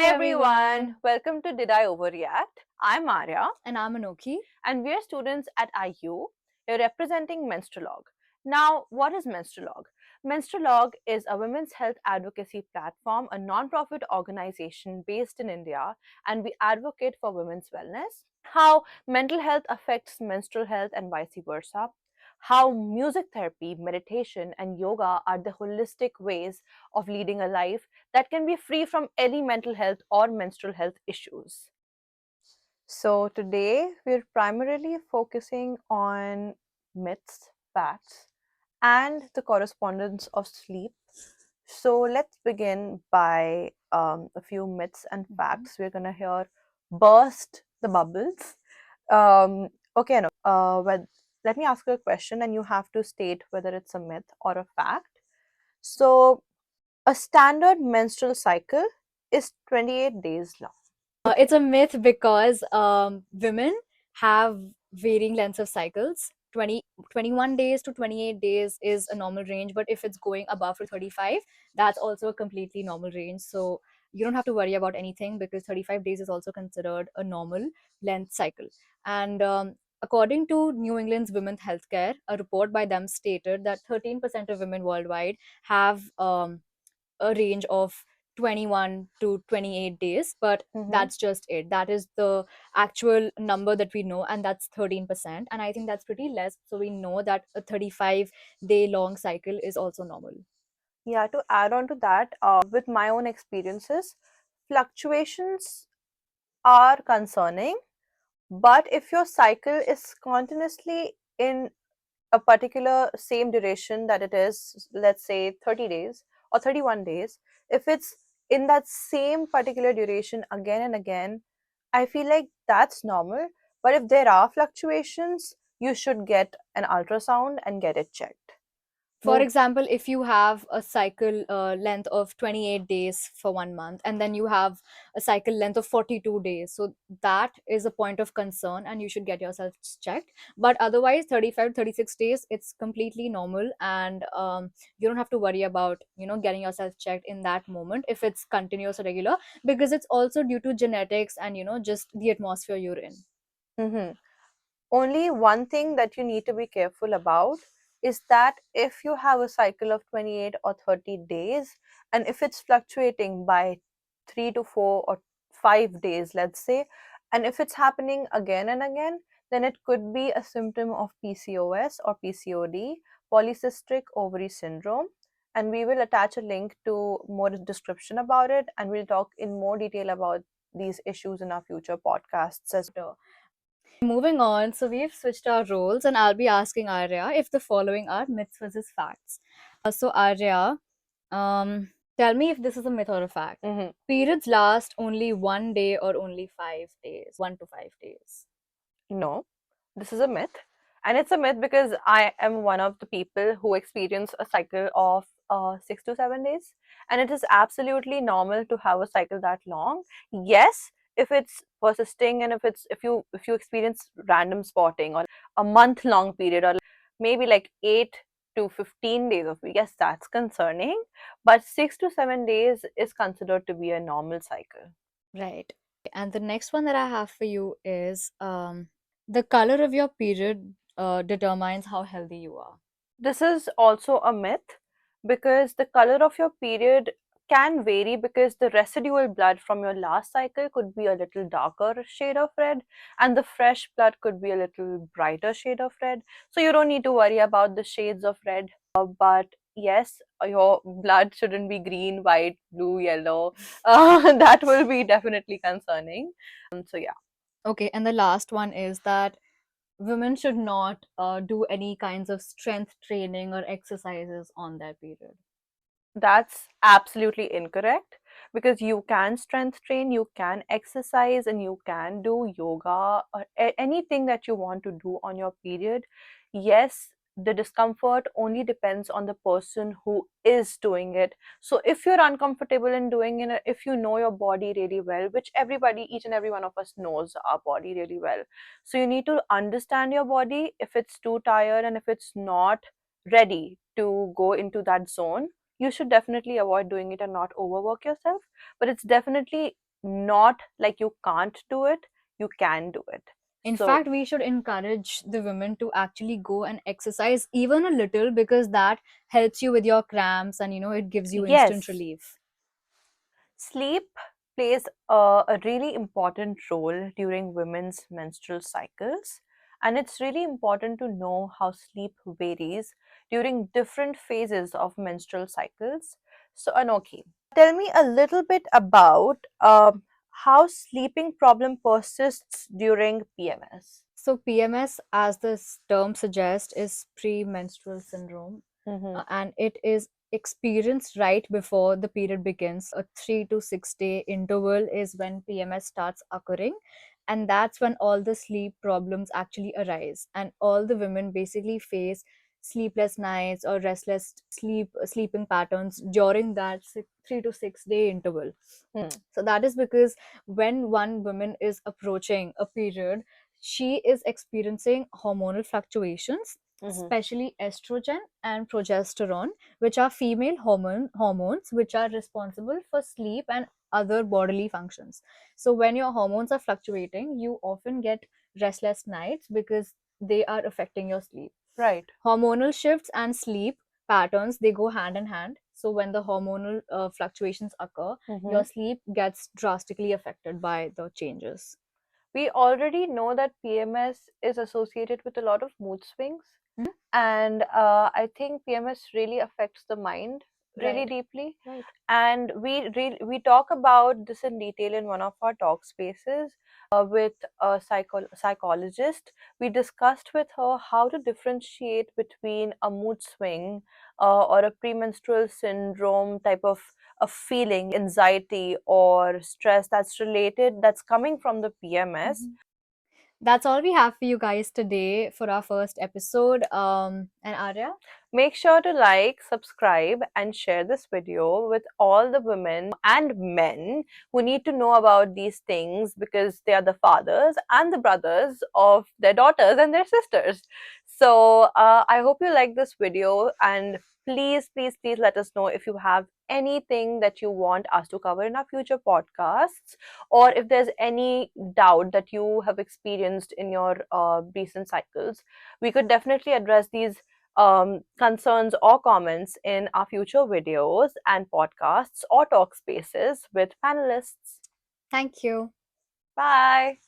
everyone, welcome to Did I Ovary Act? I'm Aryaa And I'm Anokhi. and we're students at IU. You're representing Menstrual. Now, what is Menstrual? Menstrual is a women's health advocacy platform, a non-profit organization based in India, and we advocate for women's wellness, how mental health affects menstrual health and vice versa, how music therapy, meditation, and yoga are the holistic ways of leading a life that can be free from any mental health or menstrual health issues. So, today we're primarily focusing on myths, facts, and the correspondence of sleep. So, let's begin by a few myths and facts. We're going to hear burst the bubbles. Okay, no, let me ask you a question, and you have to state whether it's a myth or a fact. So, a standard menstrual cycle is 28 days long. It's a myth because women have varying lengths of cycles. 21 days to 28 days is a normal range, but if it's going above to 35, that's also a completely normal range. So you don't have to worry about anything because 35 days is also considered a normal length cycle. And according to New England's Women's Healthcare, a report by them stated that 13% of women worldwide have a range of 21 to 28 days, but Mhm. that's just it. That is the actual number that we know, and that's 13%. And I think that's pretty less. So we know that a 35-day long cycle is also normal. Yeah, to add on to that, with my own experiences, fluctuations are concerning, but if your cycle is continuously in a particular same duration that it is, let's say 30 days or 31 days, if it's in that same particular duration again and again, I feel like that's normal. But if there are fluctuations, you should get an ultrasound and get it checked. For Move. example, if you have a cycle length of 28 days for 1 month, and then you have a cycle length of 42 days, so that is a point of concern and you should get yourself checked. But otherwise, 35 36 days, it's completely normal, and you don't have to worry about getting yourself checked in that moment if it's continuous or regular, because it's also due to genetics and just the atmosphere you're in. Mhm. Only one thing that you need to be careful about is that if you have a cycle of 28 or 30 days, and if it's fluctuating by 3 to 4 or 5 days, let's say, and if it's happening again and again, then it could be a symptom of PCOS or PCOD, polycystic ovary syndrome. And we will attach a link to more description about it, and we'll talk in more detail about these issues in our future podcasts as well. Moving on, so we've switched our roles, and I'll be asking Arya if the following are myths versus facts. So, Arya, tell me if this is a myth or a fact. Mhm. Periods last only 1 day or only 5 days, 1 to 5 days. No, this is a myth. And it's a myth because I am one of the people who experience a cycle of 6 to 7 days. And it is absolutely normal to have a cycle that long. Yes, if it's persisting and if you experience random spotting or a month long period or maybe like 8 to 15 days of, yes, that's concerning. But 6 to 7 days is considered to be a normal cycle. Right. And the next one that I have for you is the color of your period determines how healthy you are. This is also a myth because the color of your period can vary because the residual blood from your last cycle could be a little darker shade of red and the fresh blood could be a little brighter shade of red. So you don't need to worry about the shades of red. But yes, your blood shouldn't be green, white, blue, yellow. That will be definitely concerning. So yeah. Okay, and the last one is that women should not do any kinds of strength training or exercises on their period. That's absolutely incorrect because you can strength train, you can exercise, and you can do yoga or anything that you want to do on your period. Yes, the discomfort only depends on the person who is doing it. So, if you're uncomfortable in doing it, if you know your body really well, which everybody, each and every one of us knows our body really well, so you need to understand your body if it's too tired and if it's not ready to go into that zone, you should definitely avoid doing it and not overwork yourself. But it's definitely not like you can't do it, you can do it. In So, fact, we should encourage the women to actually go and exercise even a little, because that helps you with your cramps and it gives you instant yes, relief. sleep plays a really important role during women's menstrual cycles, and it's really important to know how sleep varies during different phases of menstrual cycles. So, Anokhi, tell me a little bit about how sleeping problem persists during PMS. So, PMS, as this term suggests, is premenstrual syndrome, Mm-hmm. and it is experienced right before the period begins. A 3 to 6 day interval is when PMS starts occurring, and that's when all the sleep problems actually arise, and all the women basically face sleepless nights or restless sleeping patterns during that 3 to 6 day interval. Hmm. So that is because when one woman is approaching a period, she is experiencing hormonal fluctuations, Mm-hmm. especially estrogen and progesterone, which are female hormones which are responsible for sleep and other bodily functions. So when your hormones are fluctuating, you often get restless nights because they are affecting your sleep. Right. Hormonal shifts and sleep patterns, they go hand in hand. So when the hormonal fluctuations occur, Mm-hmm. your sleep gets drastically affected by the changes. We already know that PMS is associated with a lot of mood swings, Mhm. and I think PMS really affects the mind really Right, deeply. right. And we talk about this in detail in one of our talk spaces with a psychologist. We discussed with her how to differentiate between a mood swing or a premenstrual syndrome type of a feeling like anxiety or stress that's coming from the PMS. Mhm. That's all we have for you guys today for our first episode. And Arya, Make sure to like, subscribe, and share this video with all the women and men who need to know about these things because they are the fathers and the brothers of their daughters and their sisters. So, I hope you like this video, and please, please, please let us know if you have anything that you want us to cover in our future podcasts, or if there's any doubt that you have experienced in your recent cycles. We could definitely address these concerns or comments in our future videos and podcasts or talk spaces with panelists. thank you. Bye.